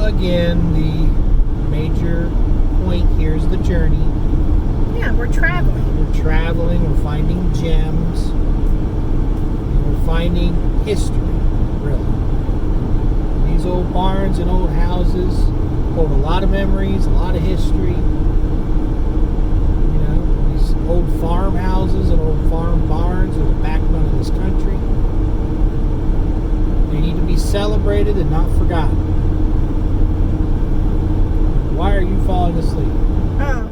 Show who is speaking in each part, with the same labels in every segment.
Speaker 1: Well, again, the major point here is the journey.
Speaker 2: Yeah, we're traveling.
Speaker 1: We're traveling, we're finding gems, we're finding history, really. These old barns and old houses hold a lot of memories, a lot of history. You know, these old farmhouses and old farm barns are the backbone of this country. They need to be celebrated and not forgotten. Why are you falling asleep?
Speaker 2: Oh.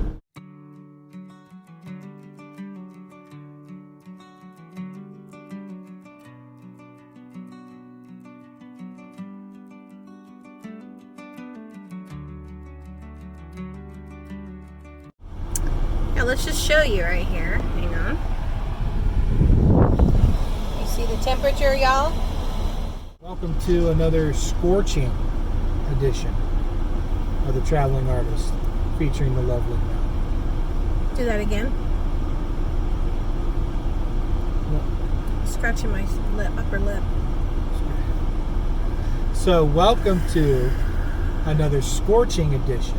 Speaker 2: Yeah, let's just show you right here. Hang on. You see the temperature, y'all?
Speaker 1: Welcome to another scorching edition of The Traveling Artist, featuring the lovely Mel.
Speaker 2: Do that again. Scratching my upper lip.
Speaker 1: So, welcome to another scorching edition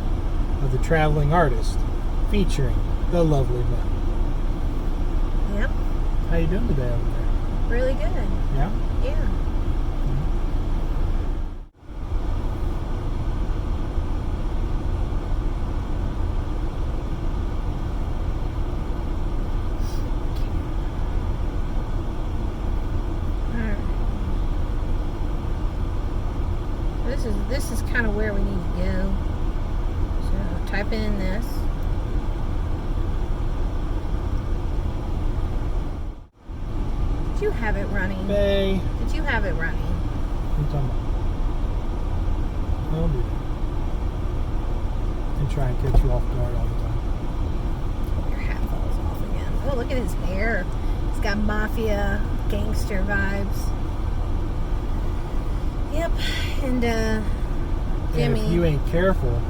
Speaker 1: of The Traveling Artist, featuring the lovely Mel.
Speaker 2: Yep.
Speaker 1: How you doing today over there?
Speaker 2: Really good.
Speaker 1: Yeah?
Speaker 2: Yeah. This is kind of where we need to go. So type in this. Did you have it running?
Speaker 1: Bay.
Speaker 2: Did you have it running?
Speaker 1: What are you talking about? Don't do that. And try and catch you off guard all the time.
Speaker 2: Your hat falls off again. Oh, look at his hair. He's got mafia, gangster vibes. Yep. And Jimmy,
Speaker 1: if you ain't careful,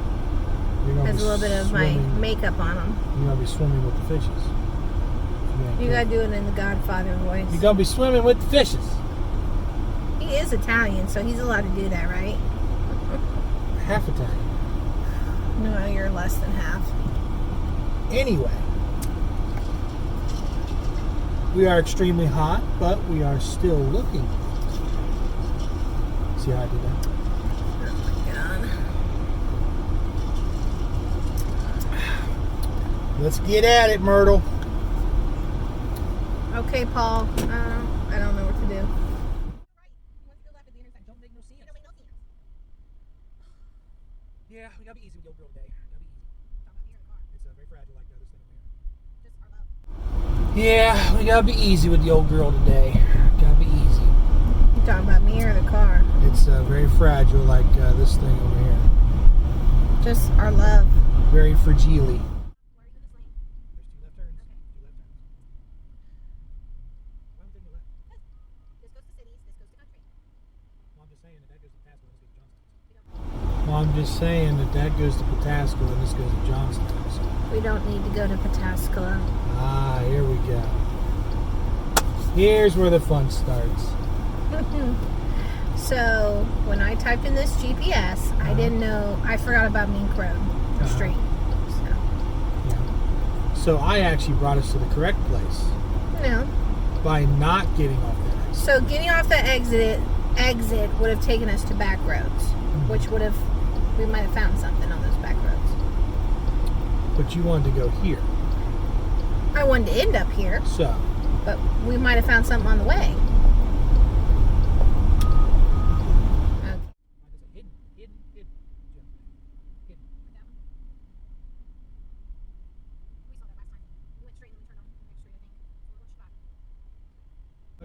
Speaker 1: you're gonna
Speaker 2: has
Speaker 1: be
Speaker 2: a little bit of my
Speaker 1: swimming-
Speaker 2: makeup on him.
Speaker 1: You're gonna be swimming with the fishes.
Speaker 2: You gotta do it in the Godfather voice.
Speaker 1: You're gonna be swimming with the fishes.
Speaker 2: He is Italian, so he's allowed to do that, right?
Speaker 1: Half Italian.
Speaker 2: No, you're less than half.
Speaker 1: Anyway, we are extremely hot, but we are still looking. See how I did that?
Speaker 2: Oh my God.
Speaker 1: Let's get at it, Myrtle.
Speaker 2: Okay, Paul. I don't know what to do.
Speaker 1: Yeah, we gotta be easy with the old girl today. Gotta be easy. It's very fragile like the other thing over here. Yeah, we gotta be easy with the old girl today. Gotta be easy.
Speaker 2: You talking about me or the car?
Speaker 1: It's very fragile like this thing over here.
Speaker 2: Just our love.
Speaker 1: Very fragile. There's 2 left turns. 2 left turns. Why am I taking a left?
Speaker 2: This goes to cities, this goes to country.
Speaker 1: Well, I'm just saying that goes to Pasco and this goes to Johnston. Well, I'm just saying that goes to Pataskala and this goes to Johnston. So.
Speaker 2: We don't need to go to Pataskala.
Speaker 1: Ah, here we go. Here's where the fun starts.
Speaker 2: So, when I typed in this GPS, I didn't know, I forgot about Mink Road Street. So.
Speaker 1: Yeah. So I actually brought us to the correct place.
Speaker 2: No.
Speaker 1: By not getting off that exit.
Speaker 2: So, getting off the exit would have taken us to back roads, which would have, we might have found something on those back roads.
Speaker 1: But you wanted to go here.
Speaker 2: I wanted to end up here,
Speaker 1: So.
Speaker 2: but we might have found something on the way.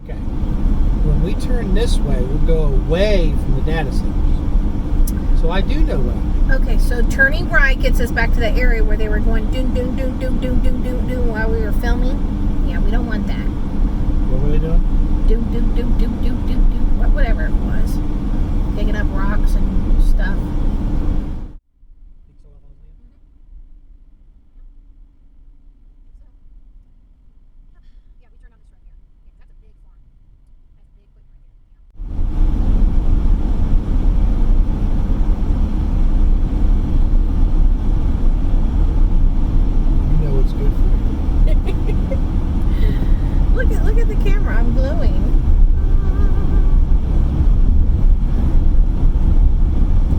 Speaker 1: Okay. When we turn this way, we'll go away from the data centers. So I do know where.
Speaker 2: Okay, so turning right gets us back to the area where they were going doom, doom, doom, doom, doom, doom, doom, doom while we were filming. Yeah, we don't want that.
Speaker 1: What were they doing?
Speaker 2: Doom, doom, doom, doom, doom, doom, doom, whatever it was. Digging up rocks and stuff. camera. I'm glowing.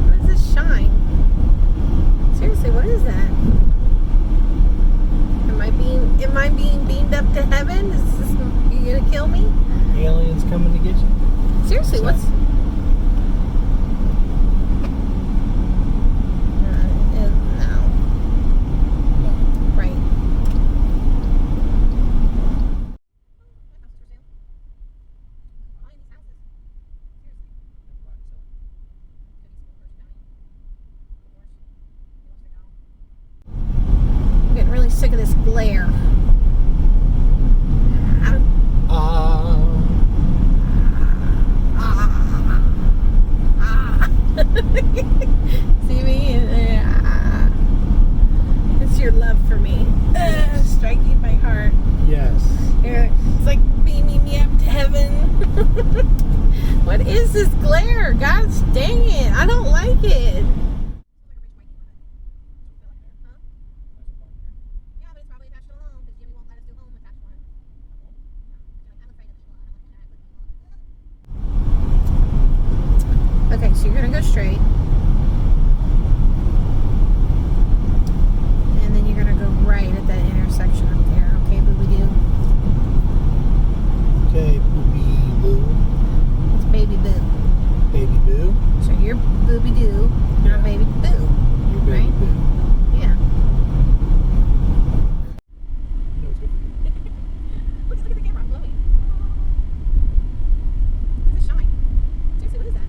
Speaker 2: What is this shine? Seriously, what is that? Am I being beamed up to heaven? Is this, you gonna kill me?
Speaker 1: Aliens coming to get you?
Speaker 2: Seriously, what's... No. Right. I'm getting really sick of this glare. See me? It's your love for me. Striking my heart.
Speaker 1: Yes.
Speaker 2: It's like beaming me up to heaven. What is this glare? Gosh dang it. I don't like it. Okay, so you're gonna go straight. And then you're gonna go right at that intersection up there. Okay, booby-doo?
Speaker 1: Okay, Booby Boo.
Speaker 2: It's baby boo.
Speaker 1: Baby Boo.
Speaker 2: So you're booby-doo, not baby boo.
Speaker 1: You're Baby
Speaker 2: Right?
Speaker 1: Boo.
Speaker 2: Yeah.
Speaker 1: You know it's good for you.
Speaker 2: Look at the camera, I'm glowing. What is this shine? Seriously, what is that?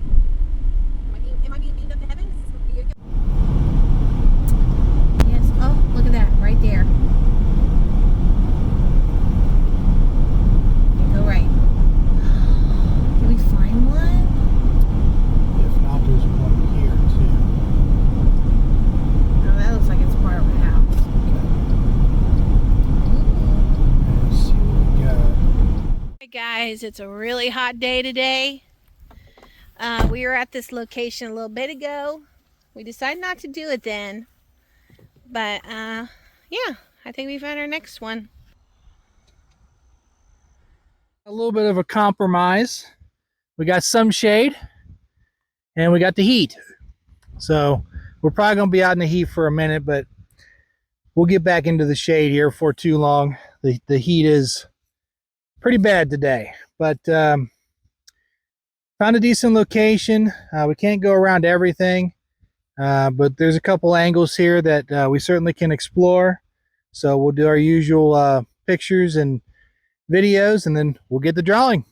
Speaker 2: Am I being beamed up to heaven? Is this what you're... Yes. Oh, look at that, right there. You go right. Can we find one?
Speaker 1: If not, there's one here too.
Speaker 2: Oh, that looks like it's part of a house.
Speaker 1: Let's see what we got.
Speaker 2: Hey guys, it's a really hot day today. We were at this location a little bit ago. We decided not to do it then. But yeah, I think we found our next one.
Speaker 1: A little bit of a compromise. We got some shade and we got the heat. So we're probably going to be out in the heat for a minute, but we'll get back into the shade here for too long. The heat is pretty bad today, but found a decent location. We can't go around everything, but there's a couple angles here that we certainly can explore. So we'll do our usual pictures and videos, and then we'll get the drawing.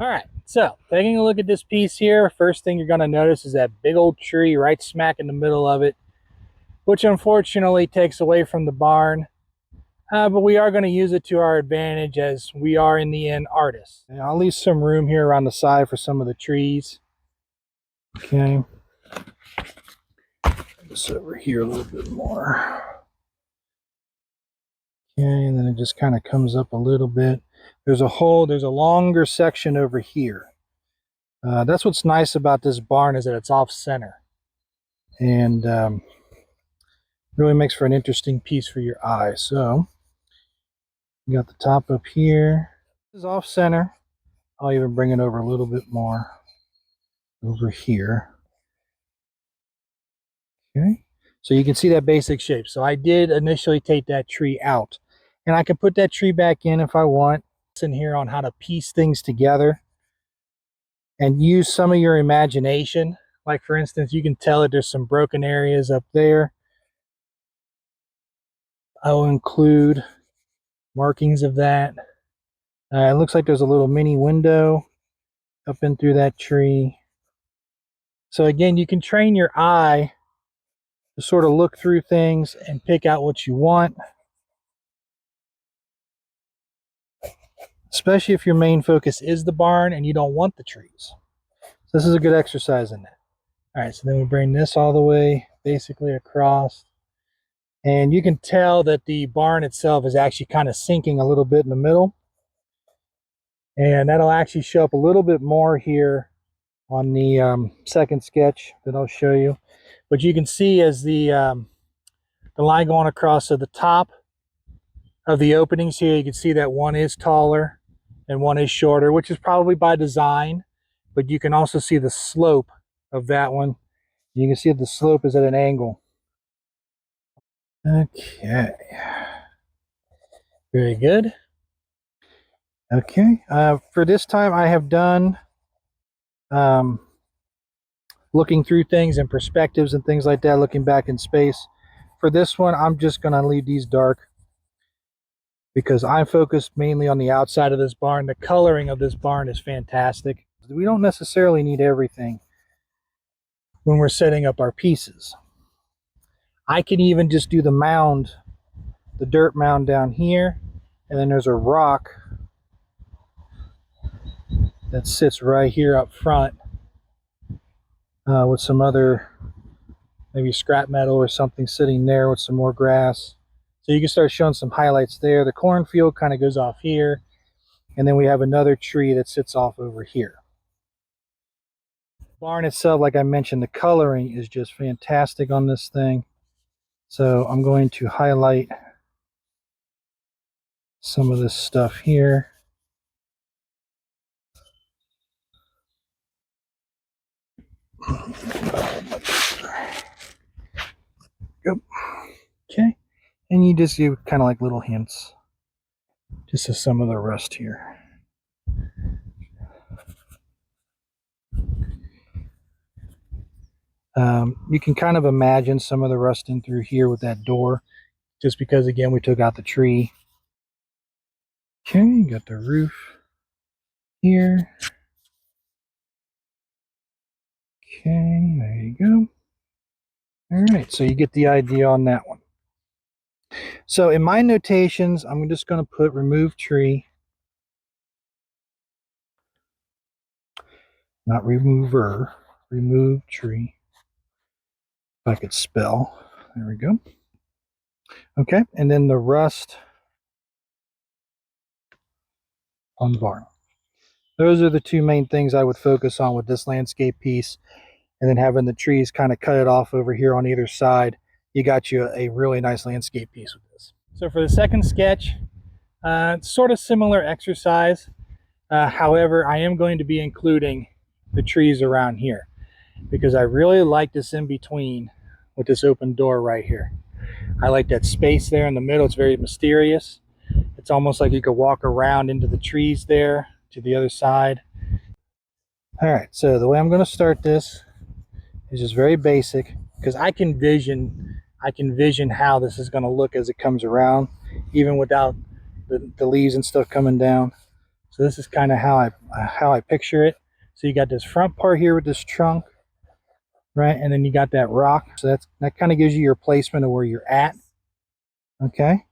Speaker 1: All right, so taking a look at this piece here, first thing you're going to notice is that big old tree right smack in the middle of it, which unfortunately takes away from the barn. But we are going to use it to our advantage as we are in the end artists. And I'll leave some room here around the side for some of the trees. Okay. This over here a little bit more. Okay, and then it just kind of comes up a little bit. There's a longer section over here. That's what's nice about this barn, is that it's off center. And really makes for an interesting piece for your eye. So you got the top up here. This is off center. I'll even bring it over a little bit more over here. Okay, so you can see that basic shape. So I did initially take that tree out, and I can put that tree back in if I want. In here on how to piece things together and use some of your imagination. Like for instance, you can tell that there's some broken areas up there. I will include markings of that. It looks like there's a little mini window up in through that tree. So again, you can train your eye to sort of look through things and pick out what you want, especially if your main focus is the barn and you don't want the trees. So this is a good exercise in that. All right, so then we bring this all the way basically across. And you can tell that the barn itself is actually kind of sinking a little bit in the middle. And that'll actually show up a little bit more here on the second sketch that I'll show you. But you can see as the line going across to the top of the openings here, you can see that one is taller and one is shorter, which is probably by design. But you can also see the slope of that one. You can see that the slope is at an angle. Okay. Very good. Okay. For this time, I have done looking through things and perspectives and things like that, looking back in space. For this one, I'm just going to leave these dark because I'm focused mainly on the outside of this barn. The coloring of this barn is fantastic. We don't necessarily need everything when we're setting up our pieces. I can even just do the mound, the dirt mound down here, and then there's a rock that sits right here up front with some other maybe scrap metal or something sitting there with some more grass. So you can start showing some highlights there. The cornfield kind of goes off here, and then we have another tree that sits off over here. Barn itself, like I mentioned, the coloring is just fantastic on this thing. So I'm going to highlight some of this stuff here. Go. Okay, and you just give kind of like little hints just to some of the rust here. You can kind of imagine some of the rusting through here with that door, just because again we took out the tree. Okay, you got the roof here. Okay, there you go. All right, so you get the idea on that one. So in my notations, I'm just going to put remove tree, not remover, remove tree. If I could spell, there we go. Okay, and then the rust on the barn. Those are the two main things I would focus on with this landscape piece. And then having the trees kind of cut it off over here on either side, you got you a really nice landscape piece with this. So for the second sketch, sort of similar exercise. However, I am going to be including the trees around here because I really like this in between with this open door right here. I like that space there in the middle. It's very mysterious. It's almost like you could walk around into the trees there to the other side. All right, so the way I'm going to start this is just very basic because I can vision how this is going to look as it comes around, even without the leaves and stuff coming down. So this is kind of how I picture it. So you got this front part here with this trunk, right? And then you got that rock. So that kind of gives you your placement of where you're at. Okay.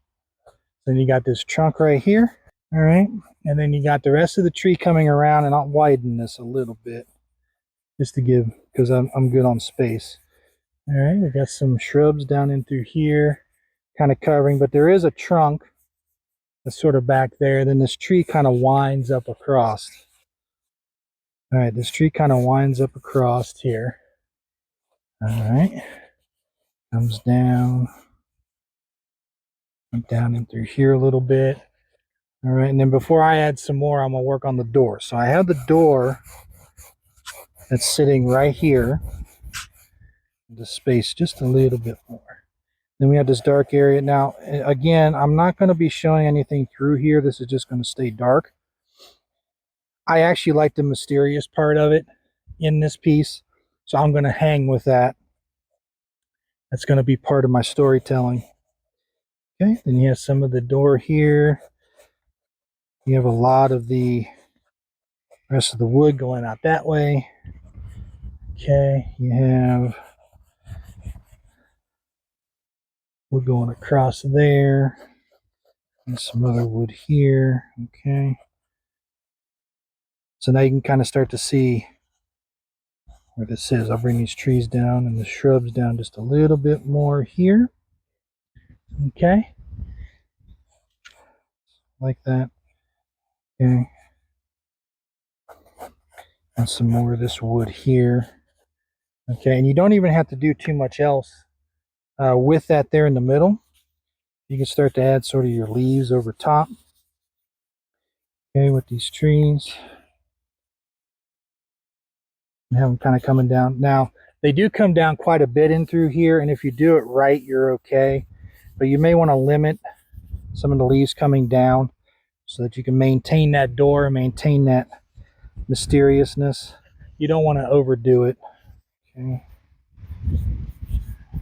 Speaker 1: Then you got this trunk right here. All right. And then you got the rest of the tree coming around, and I'll widen this a little bit just to give, because I'm good on space. All right. I got some shrubs down in through here kind of covering, but there is a trunk that's sort of back there. Then this tree kind of winds up across. All right, this tree kind of winds up across here. All right, comes down in through here a little bit. All right, and then before I add some more, I'm gonna work on the door. So I have the door that's sitting right here. The space just a little bit more. Then we have this dark area. Now, again, I'm not going to be showing anything through here. This is just going to stay dark. I actually like the mysterious part of it in this piece, so I'm going to hang with that. That's going to be part of my storytelling. Okay, then you have some of the door here. You have a lot of the rest of the wood going out that way. Okay, you have wood going across there. And some other wood here. Okay. So now you can kind of start to see where this is. I'll bring these trees down and the shrubs down just a little bit more here. Okay. Like that. Okay. And some more of this wood here. Okay. And you don't even have to do too much else with that there in the middle. You can start to add sort of your leaves over top. Okay. With these trees. And have them kind of coming down. Now, they do come down quite a bit in through here, and if you do it right, you're okay. But you may want to limit some of the leaves coming down so that you can maintain that door, maintain that mysteriousness. You don't want to overdo it. Okay.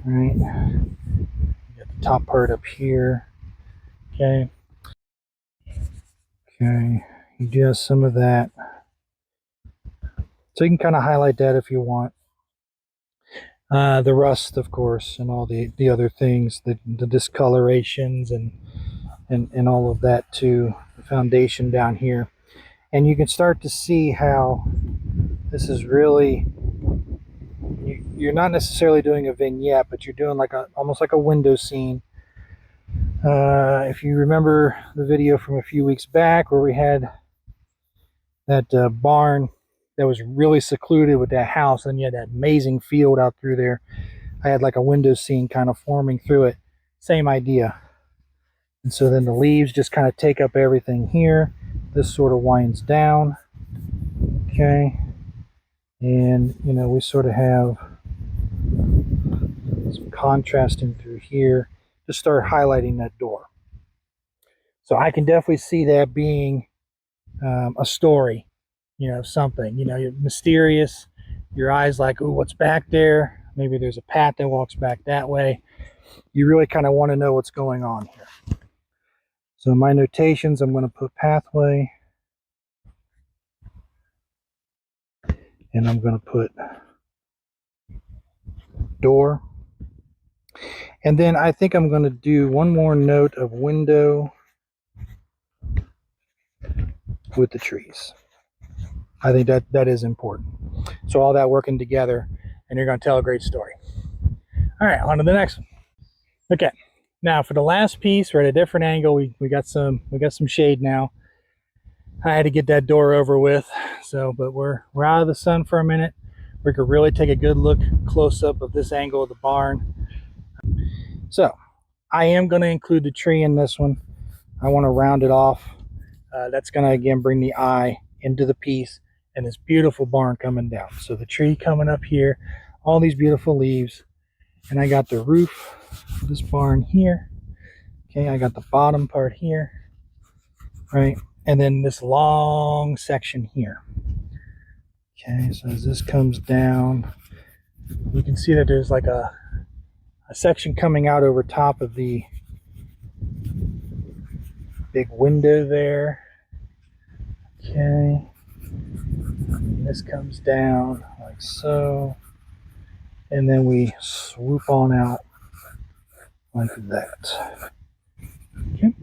Speaker 1: All right. You got the top part up here. Okay. Okay. You do have some of that. So you can kind of highlight that if you want. The rust, of course, and all the other things, the discolorations and all of that too. The foundation down here. And you can start to see how this is really, you're not necessarily doing a vignette, but you're doing like almost like a window scene. If you remember the video from a few weeks back where we had that barn that was really secluded with that house, and you had that amazing field out through there. I had like a window scene kind of forming through it. Same idea. And so then the leaves just kind of take up everything here. This sort of winds down. Okay. And, you know, we sort of have some contrasting through here to start highlighting that door. So I can definitely see that being a story. You know, something, you know, you're mysterious, your eyes like, oh, what's back there? Maybe there's a path that walks back that way. You really kind of want to know what's going on here. So in my notations, I'm going to put pathway, and I'm going to put door. And then I think I'm going to do one more note of window with the trees. I think that is important. So all that working together, and you're going to tell a great story. All right, on to the next one. Okay, now for the last piece, we're at a different angle. We got some shade now. I had to get that door over with. So, but we're out of the sun for a minute. We could really take a good look close up of this angle of the barn. So I am going to include the tree in this one. I want to round it off. That's going to again bring the eye into the piece. And this beautiful barn coming down. So the tree coming up here, all these beautiful leaves. And I got the roof of this barn here. Okay, I got the bottom part here. Right, and then this long section here. Okay, so as this comes down, you can see that there's like a section coming out over top of the big window there. Okay. And this comes down like so, and then we swoop on out like that. Okay.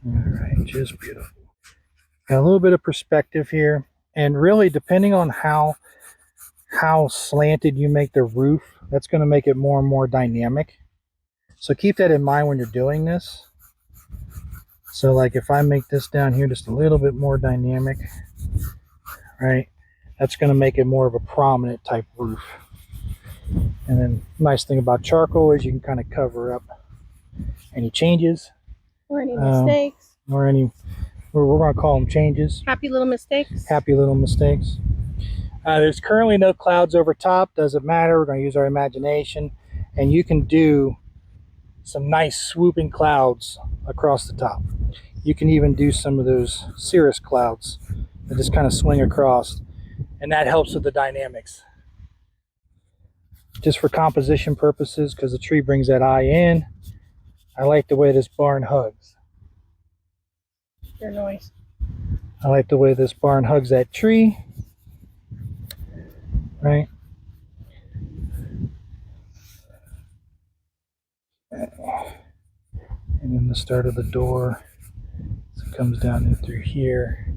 Speaker 1: All right, just beautiful. Got a little bit of perspective here, and really depending on how slanted you make the roof, that's going to make it more and more dynamic. So keep that in mind when you're doing this. So like if I make this down here just a little bit more dynamic, right, that's going to make it more of a prominent type roof. And then nice thing about charcoal is you can kind of cover up any changes.
Speaker 2: Or any mistakes.
Speaker 1: Or any, we're going to call them changes.
Speaker 2: Happy little mistakes.
Speaker 1: Happy little mistakes. There's currently no clouds over top. Doesn't matter. We're going to use our imagination. And you can do some nice swooping clouds across the top. You can even do some of those cirrus clouds that just kind of swing across. And that helps with the dynamics. Just for composition purposes, because the tree brings that eye in. I like the way this barn hugs.
Speaker 2: Your noise.
Speaker 1: I like the way this barn hugs that tree. Right? And then the start of the door. So it comes down in through here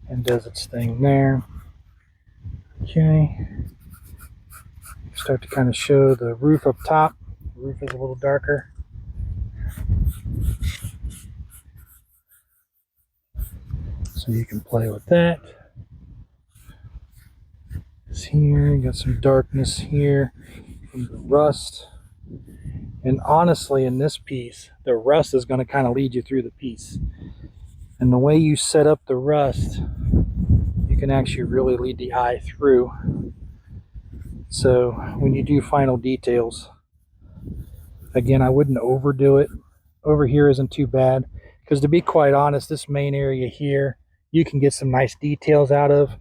Speaker 1: and does its thing there. Okay. Start to kind of show the roof up top. The roof is a little darker. So you can play with that. It's here, you got some darkness here from the rust. And honestly, in this piece, the rust is going to kind of lead you through the piece. And the way you set up the rust, you can actually really lead the eye through. So when you do final details, again, I wouldn't overdo it. Over here isn't too bad, because to be quite honest, this main area here, you can get some nice details out of,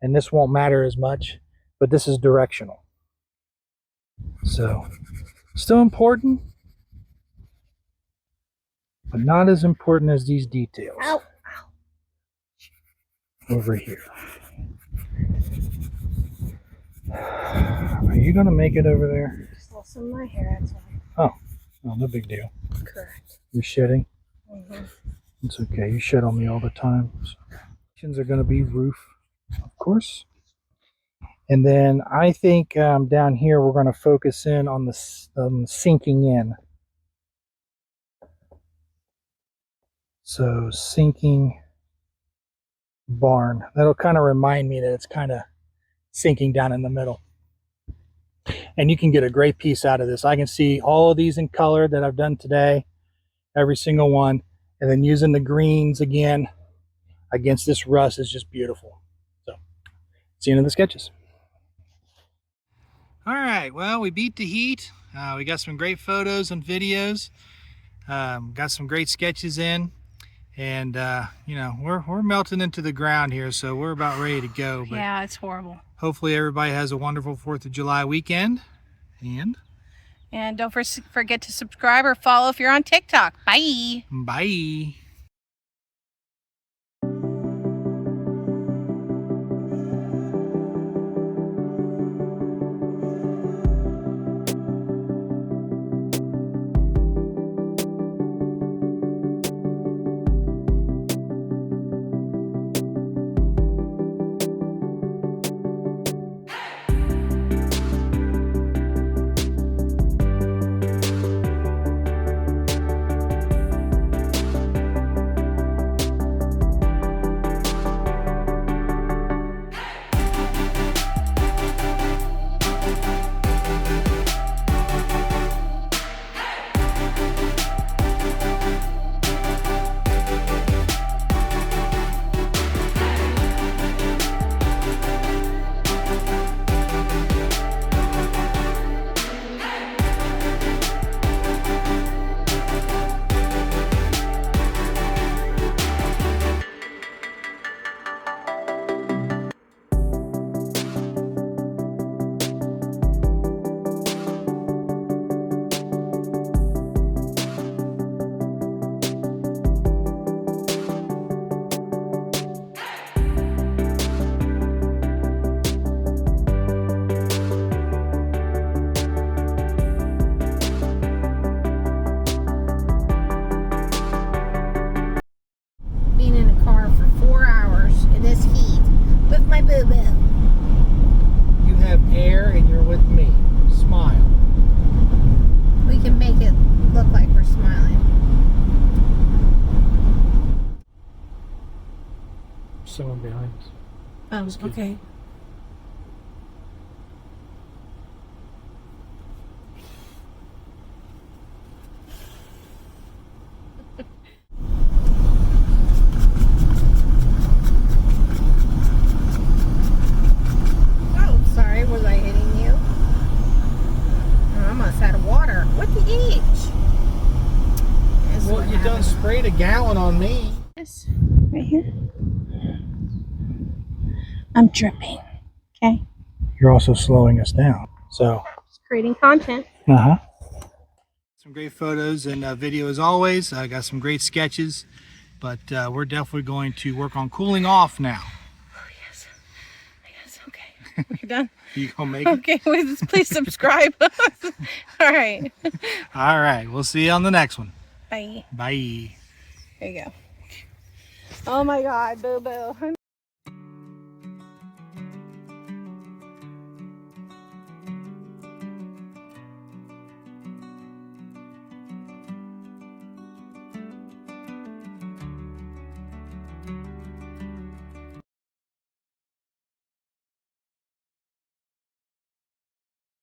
Speaker 1: and this won't matter as much, but this is directional. So still important, but not as important as these details.
Speaker 2: Ow.
Speaker 1: Over here. Are you gonna make it over there?
Speaker 2: Just lost some of my hair, that's why.
Speaker 1: Oh, no big deal.
Speaker 2: Correct.
Speaker 1: You're shedding?
Speaker 2: Mm-hmm.
Speaker 1: It's okay, you shed on me all the time. So. Are going to be roof, of course. And then I think down here we're going to focus in on the sinking in. So sinking barn. That'll kind of remind me that it's kind of sinking down in the middle. And you can get a great piece out of this. I can see all of these in color that I've done today, every single one. And then using the greens again against this rust is just beautiful. So, it's the end of the sketches. All right, well, we beat the heat. We got some great photos and videos. Got some great sketches in. And, you know, we're melting into the ground here, so we're about ready to go. But
Speaker 2: yeah, it's horrible.
Speaker 1: hopefully everybody has a wonderful 4th of July weekend. And
Speaker 2: don't forget to subscribe or follow if you're on TikTok. Bye.
Speaker 1: Bye. Someone behind us.
Speaker 2: Okay. Oh, sorry, was I hitting you? Oh, I almost out of water. What the H?
Speaker 1: Well, you done sprayed a gallon on me.
Speaker 2: Yes, right here. I'm dripping. Okay.
Speaker 1: You're also slowing us down. So.
Speaker 2: Just creating content.
Speaker 1: So Some great photos and video as always. I got some great sketches, but we're definitely going to work on cooling off now.
Speaker 2: Oh, yes. Yes, okay. We're done.
Speaker 1: You gonna make it?
Speaker 2: Okay, please subscribe. All right.
Speaker 1: All right, we'll see you on the next one.
Speaker 2: Bye.
Speaker 1: Bye.
Speaker 2: There you go. Oh my God, Boo Boo.